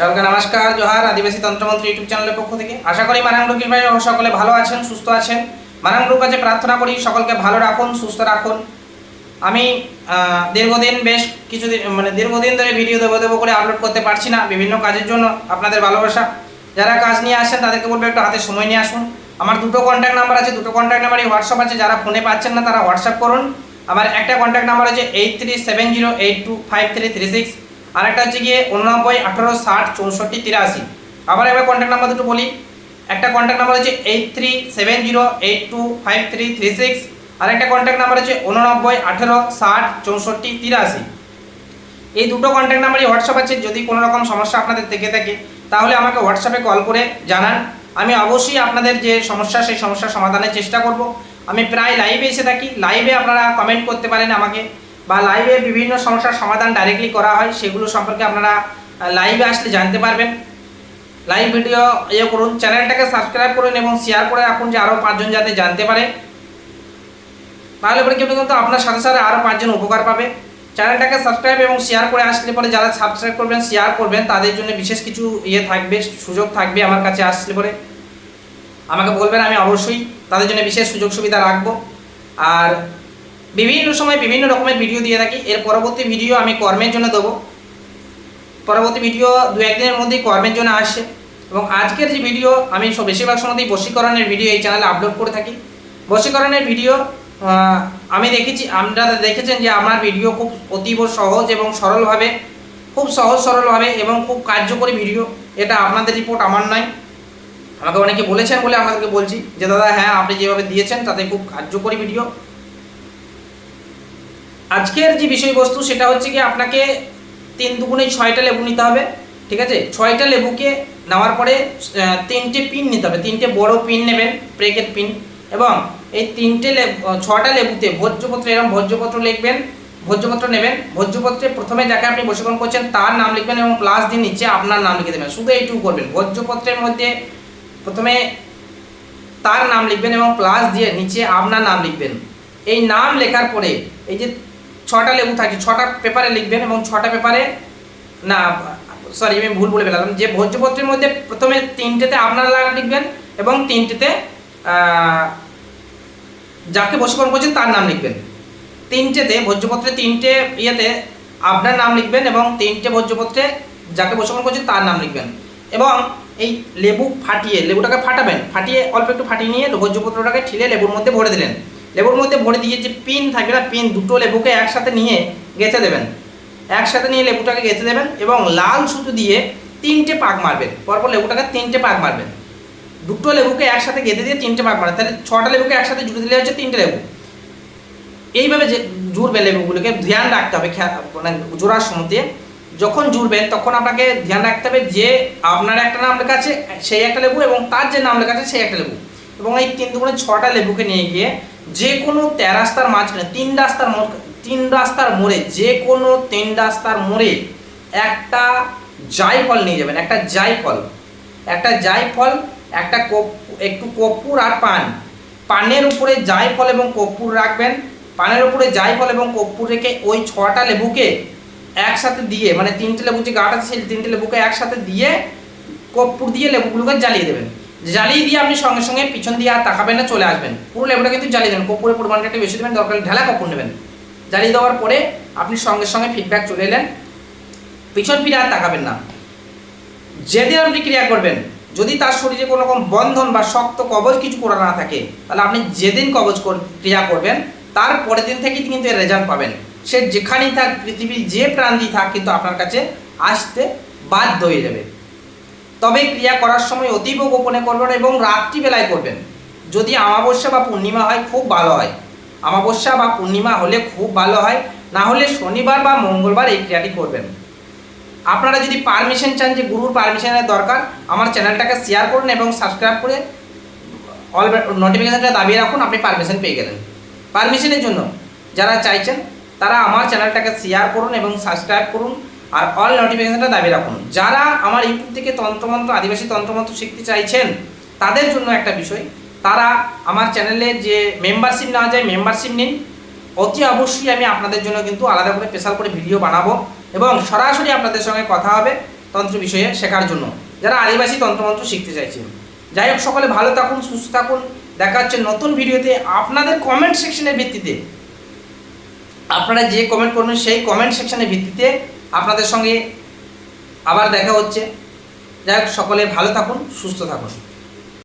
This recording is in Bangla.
সকলকে নমস্কার, জোহার। আদিবাসী তন্ত্রমন্ত্র ইউটিউব চ্যানেলের পক্ষ থেকে আশা করি মানাং গ্রুপের ভাই সকলে ভালো আছেন, সুস্থ আছেন। মানাং গ্রুপ কাছে প্রার্থনা করি সকলকে ভালো রাখুন, সুস্থ রাখুন। আমি দীর্ঘদিন ধরে ভিডিও দেবো করে আপলোড করতে পারছি না, বিভিন্ন কাজের জন্য। আপনাদের ভালোবাসা, যারা কাজ নিয়ে আসেন তাদেরকে বলবো একটু হাতে সময় নিয়ে আসুন। আমার দুটো কন্ট্যাক্ট নাম্বার আছে, দুটো কন্ট্যাক্ট নাম্বারই হোয়াটসঅ্যাপ আছে। যারা ফোনে পাচ্ছেন না তারা হোয়াটসঅ্যাপ করুন। আমার একটা কন্ট্যাক্ট নাম্বার আছে 8370825336, আর একটা হচ্ছে গিয়ে 8918606483। আবার একবার কন্ট্যাক্ট নাম্বার দুটো বলি। একটা কন্ট্যাক্ট নাম্বার হচ্ছে 8370825336, আর একটা কন্ট্যাক্ট নাম্বার হচ্ছে 8918606483। এই দুটো কন্ট্যাক্ট নাম্বারই হোয়াটসঅ্যাপ আছে। যদি কোনো রকম সমস্যা আপনাদের থেকে থাকে তাহলে আমাকে হোয়াটসঅ্যাপে কল করে জানান। আমি অবশ্যই আপনাদের যে সমস্যা সেই সমস্যার সমাধানের চেষ্টা করব। আমি প্রায় লাইভে এসে থাকি, লাইভে আপনারা কমেন্ট করতে পারেন আমাকে, বা লাইভে বিভিন্ন সমস্যার সমাধান ডাইরেক্টলি করা হয়, সেগুলো সম্পর্কে আপনারা লাইভে আসলে জানতে পারবেন। লাইভ ভিডিও করুন, চ্যানেলটাকে সাবস্ক্রাইব করুন এবং শেয়ার করে রাখুন যে আরও 5 জন যাতে জানতে পারে। তাহলে পরে কিন্তু আপনার সাথে সাথে আরও 5 জন উপকার পাবে। চ্যানেলটাকে সাবস্ক্রাইব এবং শেয়ার করে আসলে পরে যারা সাবস্ক্রাইব করবেন, শেয়ার করবেন, তাদের জন্য বিশেষ কিছু থাকবে, সুযোগ থাকবে। আমার কাছে আসলে পরে আমাকে বলবেন, আমি অবশ্যই তাদের জন্য বিশেষ সুযোগ সুবিধা রাখবো। আর বিভিন্ন সময় বিভিন্ন রকমের ভিডিও দিয়ে থাকি। এর পরবর্তী ভিডিও আমি কর্মের জন্য দেবো। পরবর্তী ভিডিও 2-1 দিনের মধ্যেই কর্মের জন্য আসছে। এবং আজকের যে ভিডিও, আমি বেশিরভাগ সময়তেই বশীকরণের ভিডিও এই চ্যানেলে আপলোড করে থাকি। বশীকরণের ভিডিও আমি দেখেছি, আপনারা দেখেছেন যে আমার ভিডিও খুব অতীব সহজ এবং সরলভাবে, খুব সহজ সরলভাবে এবং খুব কার্যকরী ভিডিও। এটা আপনাদের রিপোর্ট, আমার নয়। আমাকে অনেকে বলেছেন বলে আপনাদেরকে বলছি যে দাদা হ্যাঁ, আপনি যেভাবে দিয়েছেন তাতে খুব কার্যকরী ভিডিও। আজকের যে বিষয়বস্তু সেটা হচ্ছে কি, আপনাকে 3 দুগুণে 6টা লেবু নিতে হবে। ঠিক আছে, 6টা লেবুকে নেওয়ার পরে 3টে পিন নিতে হবে। 3টে বড় পিন নেবেন, প্রেকের পিন। এবং এই 6টা লেবুতে ভোজ্যপত্র, এরকম ভোজ্যপত্র লিখবেন, ভোজ্যপত্র নেবেন। ভোজ্যপত্রে প্রথমে যাকে আপনি বশীকরণ করছেন তার নাম লিখবেন এবং প্লাস দিয়ে নিচে আপনার নাম লিখে দেবেন। শুধু এইটুকু করবেন। ভোজ্যপত্রের মধ্যে প্রথমে তার নাম লিখবেন এবং প্লাস দিয়ে নিচে আপনার নাম লিখবেন। এই নাম লেখার পরে এই যে 6টা লেবু থাকে, 6টা পেপারে লিখবেন। এবং 6টা পেপারে আমি ভুল বলে ফেলাম, যে ভোজ্যপত্রের মধ্যে প্রথমে 3টেতে আপনার নাম লিখবেন এবং 3টেতে যাকে বশীকরণ করছেন তার নাম লিখবেন। 3টেতে ভোজ্যপত্রে 3টে আপনার নাম লিখবেন এবং 3টে ভোজ্যপত্রে যাকে বশীকরণ করছেন তার নাম লিখবেন। এবং এই লেবুটাকে ফাটাবেন, ফাটিয়ে অল্প একটু ফাটিয়ে নিয়ে ভোজ্যপত্রটাকে ঠিলে লেবুর মধ্যে ভরে দিলেন। লেবুর মধ্যে ভরে দিয়ে যে পিন থাকবে না, পিন দুটো লেবুকে একসাথে নিয়ে গেঁথে দেবেন। একসাথে নিয়ে লেবুটাকে গেঁথে দেবেন এবং লাল সুতো দিয়ে 3টে পাক মারবেন। পরপর লেবুটাকে 3টে পাক মারবেন। দুটো লেবুকে একসাথে গেঁথে দিয়ে 3টে পাক মারবেন। তাহলে 6টা লেবুকে একসাথে জুড়ে দিলে হচ্ছে 3টে লেবু। এইভাবে যে জুড়বে লেবুগুলোকে ধ্যান রাখতে হবে, মানে জোড়ার সময় যখন জুড়বেন তখন আপনাকে ধ্যান রাখতে হবে যে আপনার একটা নাম লেখা আছে সেই একটা লেবু এবং তার যে নাম লেখা আছে সেই একটা লেবু। এবং এই 3 দুগুণে 6টা লেবুকে নিয়ে গিয়ে যে কোনো 3 রাস্তার মাঝখানে, 3 রাস্তার মোড়ে, যে কোনো 3 রাস্তার মোড়ে একটা জায়ফল নিয়ে যাবেন। একটা জায়ফল, একটা একটু কর্পূর আর পানের উপরে জায়ফল এবং কর্পূর রাখবেন। পানের উপরে জায়ফল এবং কর্পূর রেখে ওই 6টা লেবুকে একসাথে দিয়ে, মানে 3টে লেবু যে গাঁট আছে সেই 3টে লেবুকে একসাথে দিয়ে কর্পূর দিয়ে লেবুগুলোকে জ্বালিয়ে দেবেন। জ্বালিয়ে দিয়ে আপনি সঙ্গে সঙ্গে পিছন দিয়ে আর তাকাবেন না, চলে আসবেন। পুরো লেবুটা কিন্তু জ্বালিয়ে দেবেন, কর্পূরের পরিমাণটা একটু বেশি দেবেন, দরকার ঢালা কর্পূর নেবেন। জ্বালিয়ে দেওয়ার পরে আপনি সঙ্গে সঙ্গে ফিডব্যাক চলে এলেন, পিছন ফিরে আর তাকাবেন না। যেদিন আপনি ক্রিয়া করবেন, যদি তার শরীরে কোনো রকম বন্ধন বা শক্ত কবচ কিছু করা না থাকে, তাহলে আপনি যেদিন ক্রিয়া করবেন তার পরের দিন থেকেই কিন্তু এর রেজাল্ট পাবেন। সে যেখানেই থাক, পৃথিবীর যে প্রান্তেই থাক, কিন্তু আপনার কাছে আসতে বাধ্য হয়ে যাবে। তবে ক্রিয়া করার সময় অতীব গোপনে করবেন এবং রাত্রিবেলায় করবেন। যদি অমাবস্যা বা পূর্ণিমা হয় খুব ভালো হয়। অমাবস্যা বা পূর্ণিমা হলে খুব ভালো হয়, না হলে শনিবার বা মঙ্গলবার এই ক্রিয়াটি করবেন। আপনারা যদি পারমিশন চান, যে গুরুর পারমিশনের দরকার, আমার চ্যানেলটাকে শেয়ার করুন এবং সাবস্ক্রাইব করে অল নোটিফিকেশনটা দাবিয়ে রাখুন, আপনি পারমিশন পেয়ে গেলেন। পারমিশনের জন্য যারা চাইছেন তারা আমার চ্যানেলটাকে শেয়ার করুন এবং সাবস্ক্রাইব করুন আর অল নোটিফিকেশনটা দাবিয়ে রাখুন। যারা আমার ইউটিউব থেকে তন্ত্রমন্ত্র, আদিবাসী তন্ত্রমন্ত্র শিখতে চাইছেন তাদের জন্য একটা বিষয়, তারা আমার চ্যানেলে যে মেম্বারশিপ নেওয়া যায়, মেম্বারশিপ নিন। অতি অবশ্যই আমি আপনাদের জন্য কিন্তু আলাদা করে স্পেশাল করে ভিডিও বানাবো এবং সরাসরি আপনাদের সঙ্গে কথা হবে। তন্ত্র বিষয়ে শেখার জন্য, যারা আদিবাসী তন্ত্রমন্ত্র শিখতে চাইছেন। যাই হোক, সকলে ভালো থাকুন, সুস্থ থাকুন। দেখা হচ্ছে নতুন ভিডিওতে। আপনাদের কমেন্ট সেকশনের ভিত্তিতে, আপনারা যে কমেন্ট করবেন সেই কমেন্ট সেকশনের ভিত্তিতে আপনাদের সঙ্গে আবার দেখা হচ্ছে। যাই হোক, সকলে ভালো থাকুন, সুস্থ থাকুন।